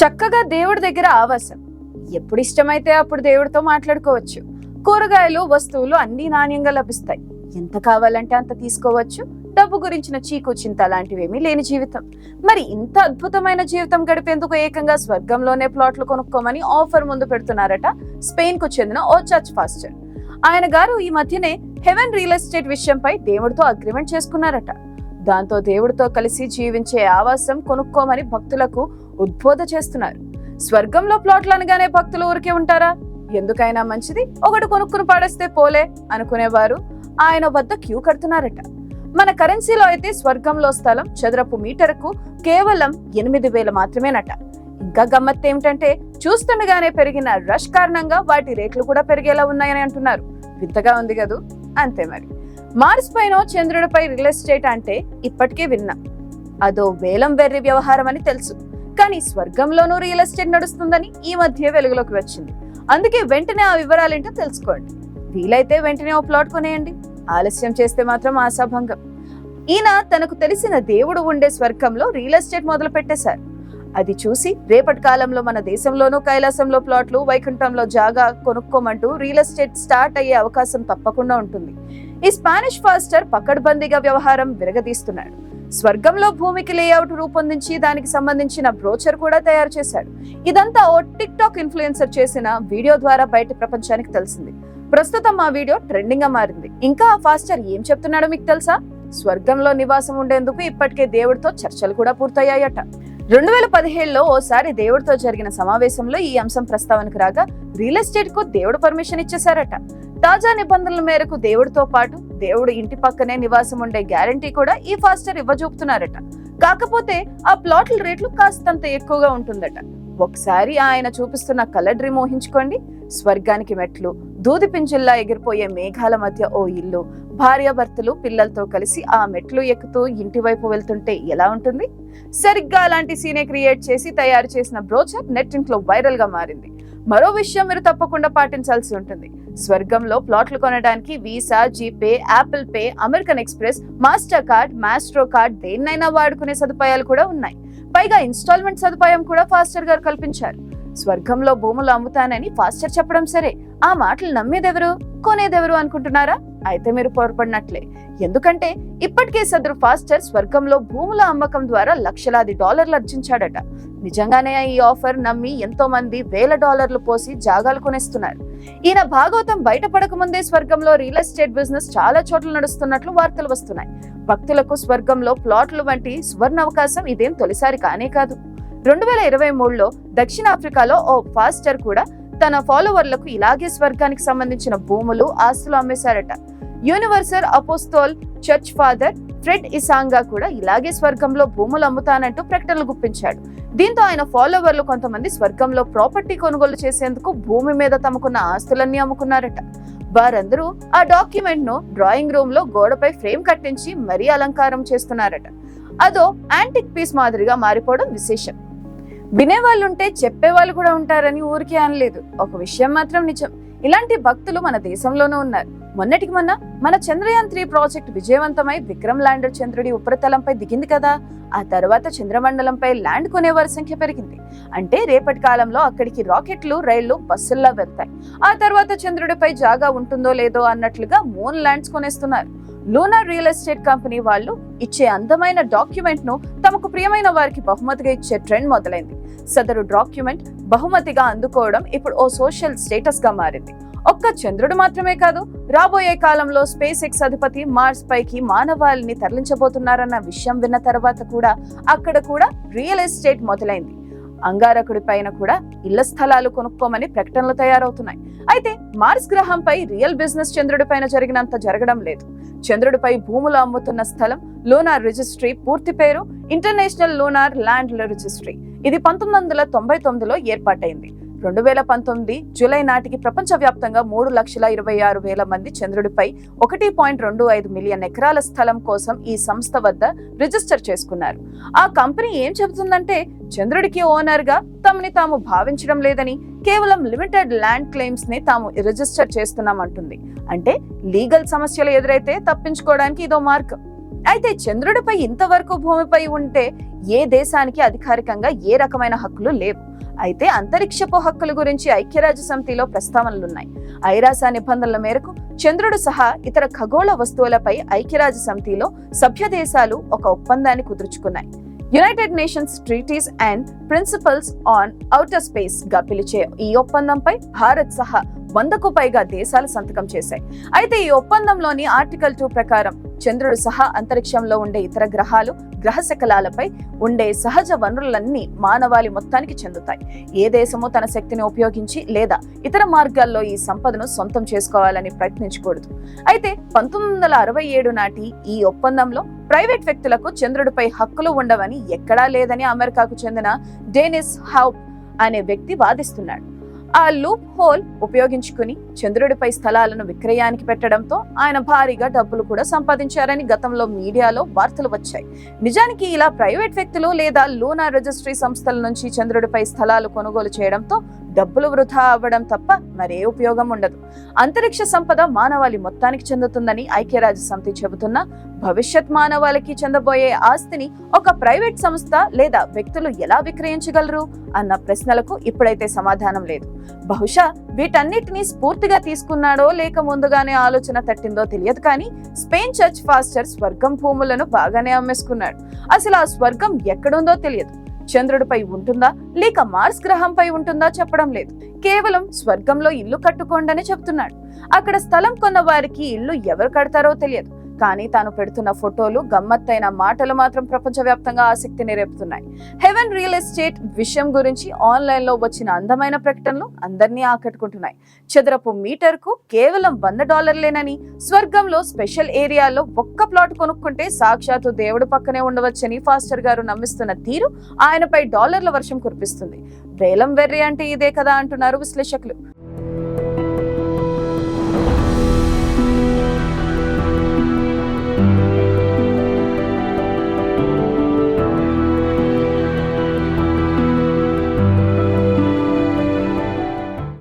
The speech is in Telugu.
చక్కగా దేవుడి దగ్గర ఆవాసం. ఎప్పుడు ఇష్టమైతే అప్పుడు దేవుడితో మాట్లాడుకోవచ్చు. కూరగాయలు, వస్తువులు అన్ని నాణ్యంగా లభిస్తాయి. ఎంత కావాలంటే అంత తీసుకోవచ్చు. డబ్బు గురించిన చీకు చింత లాంటివేమీ లేని జీవితం. మరి ఇంత అద్భుతమైన జీవితం గడిపేందుకు ఏకంగా స్వర్గంలోనే ప్లాట్లు కొనుక్కోమని ఆఫర్ ముందు పెడుతున్నారట స్పెయిన్ కు చెందిన ఓ చర్చ్ ఫాస్టర్. ఆయన గారు ఈ మధ్యనే హెవెన్ రియల్ ఎస్టేట్ విషయంపై దేవుడితో అగ్రిమెంట్ చేసుకున్నారట. దాంతో దేవుడితో కలిసి జీవించే ఆవాసం కొనుక్కోమని భక్తులకు ఉద్బోధ చేస్తున్నారు. స్వర్గంలో ప్లాట్లు అనగానే భక్తులు ఊరికే ఉంటారా? ఎందుకైనా మంచిది, ఒకటి కొనుక్కుని పాడేస్తే పోలే అనుకునేవారు ఆయన వద్ద క్యూ కడుతున్నారట. మన కరెన్సీలో అయితే స్వర్గంలో స్థలం చదరపు మీటర్కు కేవలం 8,000 మాత్రమేనట. ఇంకా గమ్మత్ ఏమిటంటే చూస్తుండగానే పెరిగిన రష్ కారణంగా వాటి రేట్లు కూడా పెరిగేలా ఉన్నాయని అంటున్నారు. వింతగా ఉంది కదూ. అంతే మరి. మార్స్ పైన చంద్రుడిపై రియల్ ఎస్టేట్ అంటే ఇప్పటికే విన్నాం. అదో వేలం వెర్రి వ్యవహారం అని తెలుసు. కానీ స్వర్గంలోనూ రియల్ ఎస్టేట్ నడుస్తుందని ఈ మధ్య వెలుగులోకి వచ్చింది. అందుకే వెంటనే ఆ వివరాలేంటో తెలుసుకోండి. వీలైతే వెంటనే ఓ ప్లాట్ కొనేయండి. ఆలస్యం చేస్తే మాత్రం ఆశాభంగం. ఈయన తనకు తెలిసిన దేవుడు ఉండే స్వర్గంలో రియల్ ఎస్టేట్ మొదలు పెట్టేశారు. అది చూసి రేపటి కాలంలో మన దేశంలోనూ కైలాసంలో ప్లాట్లు, వైకుంఠంలో జాగా కొనుక్కోమంటూ రియల్ ఎస్టేట్ స్టార్ట్ అయ్యే అవకాశం తప్పకుండా ఉంటుంది. ఈ స్పానిష్ ఫాస్టర్ పకడ్బందీగా వ్యవహారం విరగదీస్తున్నాడు. స్వర్గంలో భూమికి లేఅవుట్ రూపొందించి దానికి సంబంధించిన బ్రోచర్ కూడా తయారు చేశాడు. ఇదంతా ఓ టిక్ టాక్ ఇన్ఫ్లుయెన్సర్ చేసిన వీడియో ద్వారా బయట ప్రపంచానికి తెలిసింది. ప్రస్తుతం ఆ వీడియో ట్రెండింగ్ గా మారింది. ఇంకా ఆ ఫాస్టర్ ఏం చెప్తున్నాడో మీకు తెలుసా? స్వర్గంలో నివాసం ఉండేందుకు ఇప్పటికే దేవుడితో చర్చలు కూడా పూర్తయ్యాయట. 2017లో ఓసారి దేవుడితో జరిగిన సమావేశంలో ఈ అంశం ప్రస్తావనకు రాగా రియల్ ఎస్టేట్ కు దేవుడు పర్మిషన్ ఇచ్చేశారట. తాజా నిబంధనల మేరకు దేవుడితో పాటు దేవుడు ఇంటి పక్కనే నివాసం ఉండే గ్యారంటీ కూడా ఈ ఫాస్టర్ ఇవ్వజూపుతున్నారట. కాకపోతే ఆ ప్లాట్ల రేట్లు కాస్తంత ఎక్కువగా ఉంటుందట. ఒకసారి ఆయన చూపిస్తున్న కలర్ డ్రీమ్ ఊహించుకోండి. స్వర్గానికి మెట్లు, దూది పింజుల్లా ఎగిరిపోయే మేఘాల మధ్య ఓ ఇల్లు, భార్యాభర్తలు పిల్లలతో కలిసి ఆ మెట్లు ఎక్కుతూ ఇంటి వైపు వెళ్తుంటే ఎలా ఉంటుంది? సరిగ్గా అలాంటి సీనే క్రియేట్ చేసి తయారు చేసిన బ్రోచర్ నెట్టింట్లో వైరల్ గా మారింది. మరో విషయం మీరు తప్పకుండా పాటించాల్సి ఉంటుంది. స్వర్గంలో ప్లాట్లు కొనడానికి visa, GPay, Apple pay, American express, master card, maestro card దేన్నైనా వాడుకునే సదుపాయాలు కూడా ఉన్నాయి. పైగా ఇన్స్టాల్మెంట్ సదుపాయం కూడా ఫాస్టర్ గారు కల్పించారు. స్వర్గంలో భూములు అమ్ముతానని ఫాస్టర్ చెప్పడం సరే, ఆ మాటలు నమ్మేదెవరు, కొనేదెవరు అనుకుంటున్నారా? అయితే మీరు పొరపడినట్లే. ఎందుకంటే ఇప్పటికే సదరు ఫాస్టర్ స్వర్గంలో భూముల అమ్మకం ద్వారా లక్షలాది డాలర్లు ఆర్జించాడట. నిజంగానే ఈ ఆఫర్ నమ్మి ఎంతో మంది $1,000 పోసి జాగాలు కొనేస్తున్నారు. ఈయన భాగవతం బయటపడక ముందే స్వర్గంలో రియల్ ఎస్టేట్ బిజినెస్ చాలా చోట్ల నడుస్తున్నట్లు వార్తలు వస్తున్నాయి. భక్తులకు స్వర్గంలో ప్లాట్లు వంటి సువర్ణ అవకాశం ఇదేం తొలిసారి కానే కాదు. 2023లో దక్షిణాఫ్రికాలో ఓ ఫాస్టర్ కూడా తన ఫాలోవర్లకు ఇలాగే స్వర్గానికి సంబంధించిన భూములు, ఆస్తులు అమ్మేశారట. యూనివర్సల్ అపోస్తోల్ చర్చ్ ఫాదర్ ఫ్రెడ్ ఇసాంగా కూడా ఇలాగే స్వర్గంలో భూములు అమ్ముతానంటూ ప్రకటనలు గుప్పించాడు. దీంతో ఆయన ఫాలోవర్లు కొంతమంది స్వర్గంలో ప్రాపర్టీ కొనుగోలు చేసేందుకు భూమి మీద తమకున్న ఆస్తులన్నీ అమ్ముకున్నారట. వారందరూ ఆ డాక్యుమెంట్ ను డ్రాయింగ్ రూమ్ లో గోడపై ఫ్రేమ్ కట్టించి మరీ అలంకారం చేస్తున్నారట. అదో యాంటిక్ పీస్ మాదిరిగా మారిపోవడం విశేషం. వినేవాళ్ళుంటే చెప్పేవాళ్ళు కూడా ఉంటారని ఊరికే అనలేదు. ఒక విషయం మాత్రం నిజం, ఇలాంటి భక్తులు మన దేశంలోనూ ఉన్నారు. మొన్నటికి మొన్న మన చంద్రయాన్ 3 ప్రాజెక్ట్ విజయవంతమై విక్రమ్ ల్యాండర్ చంద్రుడి ఉపరితలంపై దిగింది కదా. ఆ తర్వాత చంద్రమండలంపై ల్యాండ్ కొనేవారి సంఖ్య పెరిగింది. అంటే రేపటి కాలంలో అక్కడికి రాకెట్లు, రైళ్లు, బస్సుల్లా వెళ్తాయి. ఆ తర్వాత చంద్రుడిపై జాగా ఉంటుందో లేదో అన్నట్లుగా మూన్ ల్యాండ్స్ కొనేస్తున్నారు. లూనార్ రియల్ ఎస్టేట్ కంపెనీ వాళ్ళు ఇచ్చే అందమైన డాక్యుమెంట్ ను తమకు ప్రియమైన వారికి బహుమతిగా ఇచ్చే ట్రెండ్ మొదలైంది. సదరు డాక్యుమెంట్ బహుమతిగా అందుకోవడం ఇప్పుడు ఓ సోషల్ స్టేటస్ గా మారింది. ఒక్క చంద్రుడు మాత్రమే కాదు, రాబోయే కాలంలో స్పేస్ ఎక్స్ అధిపతి మార్స్ పైకి మానవాళిని తరలించబోతున్నారన్న విషయం విన్న తర్వాత కూడా అక్కడ కూడా రియల్ ఎస్టేట్ మొదలైంది. అంగారకుడి పైన కూడా ఇళ్ల స్థలాలు కొనుక్కోమని ప్రకటనలు తయారవుతున్నాయి. అయితే మార్స్ గ్రహంపై రియల్ బిజినెస్ చంద్రుడి పైన జరిగినంత జరగడం లేదు. చంద్రుడిపై భూములు అమ్ముతున్న స్థలం లూనార్ రిజిస్ట్రీ, పూర్తి పేరు ఇంటర్నేషనల్ లూనార్ ల్యాండ్ రిజిస్ట్రీ. ఇది 1999లో ఏర్పాటైంది. 2019 జూలై నాటికి ప్రపంచవ్యాప్తంగా 3,26,000 మంది చంద్రుడిపై 1.25 మిలియన్ ఎకరాల స్థలం కోసం ఈ సంస్థ వద్ద రిజిస్టర్ చేసుకున్నారు. ఆ కంపెనీ ఏం చెబుతుందంటే చంద్రుడికి ఓనర్ గా తమని తాము భావించడం లేదని, కేవలం లిమిటెడ్ ల్యాండ్ క్లెయిమ్స్ ని తాము రిజిస్టర్ చేస్తున్నామంటుంది. అంటే లీగల్ సమస్యలు ఎదురైతే తప్పించుకోవడానికి ఇదో మార్గం. అయితే చంద్రుడిపై ఇంతవరకు భూమిపై ఉంటే ఏ దేశానికి అధికారికంగా ఏ రకమైన హక్కులు లేవు. అయితే అంతరిక్షపు హక్కుల గురించి ఐక్యరాజ్య సమితిలో ప్రస్తావనలున్నాయి. ఐరాస నిబంధనల మేరకు చంద్రుడు సహా ఇతర ఖగోళ వస్తువులపై ఐక్యరాజ్య సమితిలో సభ్య దేశాలు ఒక ఒప్పందాన్ని కుదుర్చుకున్నాయి. United Nations treaties and principles on outer space గా పిలిచే ఈ ఒప్పందంపై భారత్ సహా 100కు పైగా దేశాలు సంతకం చేశాయి. అయితే ఈ ఒప్పందంలోని ఆర్టికల్ 2 ప్రకారం చంద్రుడు సహా అంతరిక్షంలో ఉండే ఇతర గ్రహాలు, గ్రహ శకలాలపై ఉండే సహజ వనరులన్నీ మానవాళి మొత్తానికి చెందుతాయి. ఏ దేశము తన శక్తిని ఉపయోగించి లేదా ఇతర మార్గాల్లో ఈ సంపదను సొంతం చేసుకోవాలని ప్రయత్నించకూడదు. అయితే 1967 నాటి ఈ ఒప్పందంలో ప్రైవేట్ వ్యక్తులకు చంద్రుడిపై హక్కులు ఉండవని ఎక్కడా లేదని అమెరికాకు చెందిన డెనిస్ హౌప్ అనే వ్యక్తి వాదిస్తున్నాడు. ఆ లూప్ హోల్ ఉపయోగించుకుని చంద్రుడిపై స్థలాలను విక్రయానికి పెట్టడంతో ఆయన భారీగా డబ్బులు కూడా సంపాదించారని గతంలో మీడియాలో వార్తలు వచ్చాయి. నిజానికి ఇలా ప్రైవేట్ వ్యక్తులు లేదా లూనార్ రిజిస్ట్రీ సంస్థల నుంచి చంద్రుడిపై స్థలాలు కొనుగోలు చేయడంతో డబ్బులు వృధా అవ్వడం తప్ప మరే ఉపయోగం ఉండదు. అంతరిక్ష సంపద మానవాళి మొత్తానికి చెందుతుందని ఐక్యరాజ్య సమితి చెబుతున్నా భవిష్యత్ మానవాళికి చెందబోయే ఆస్తిని ఒక ప్రైవేట్ సంస్థ లేదా వ్యక్తులు ఎలా విక్రయించగలరు అన్న ప్రశ్నలకు ఇప్పుడైతే సమాధానం లేదు. బహుశా వీటన్నిటినీ స్ఫూర్తిగా తీసుకున్నాడో లేక ముందుగానే ఆలోచన తట్టిందో తెలియదు, కానీ స్పెయిన్ చర్చ్ ఫాస్టర్ స్వర్గం భూములను బాగానే అమ్మేసుకున్నాడు. అసలు ఆ స్వర్గం ఎక్కడుందో తెలియదు. చంద్రుడిపై ఉంటుందా లేక మార్స్ గ్రహంపై ఉంటుందా చెప్పడం లేదు. కేవలం స్వర్గంలో ఇల్లు కట్టుకోండని చెప్తున్నాడు. అక్కడ స్థలం కొన్న వారికి ఇల్లు ఎవరు కడతారో తెలియదు, కానీ తాను పెడుతున్న ఫోటోలు, గమ్మత్తైన మాటలు మాత్రం ప్రపంచవ్యాప్తంగా ఆసక్తిని రేపుతున్నాయి. హెవెన్ రియల్ ఎస్టేట్ విషయం గురించి ఆన్లైన్ లో వచ్చిన అందమైన ప్రకటనలు అందరినీ ఆకట్టుకుంటున్నాయి. చదరపు మీటర్కు కేవలం $100 స్వర్గంలో స్పెషల్ ఏరియాలో ఒక్క ప్లాట్ కొనుక్కుంటే సాక్షాత్తు దేవుడు పక్కనే ఉండవచ్చని ఫాస్టర్ గారు నమ్మిస్తున్న తీరు ఆయనపై డాలర్ల వర్షం కురిపిస్తుంది. వేలం వెర్రి అంటే ఇదే కదా అంటున్నారు విశ్లేషకులు.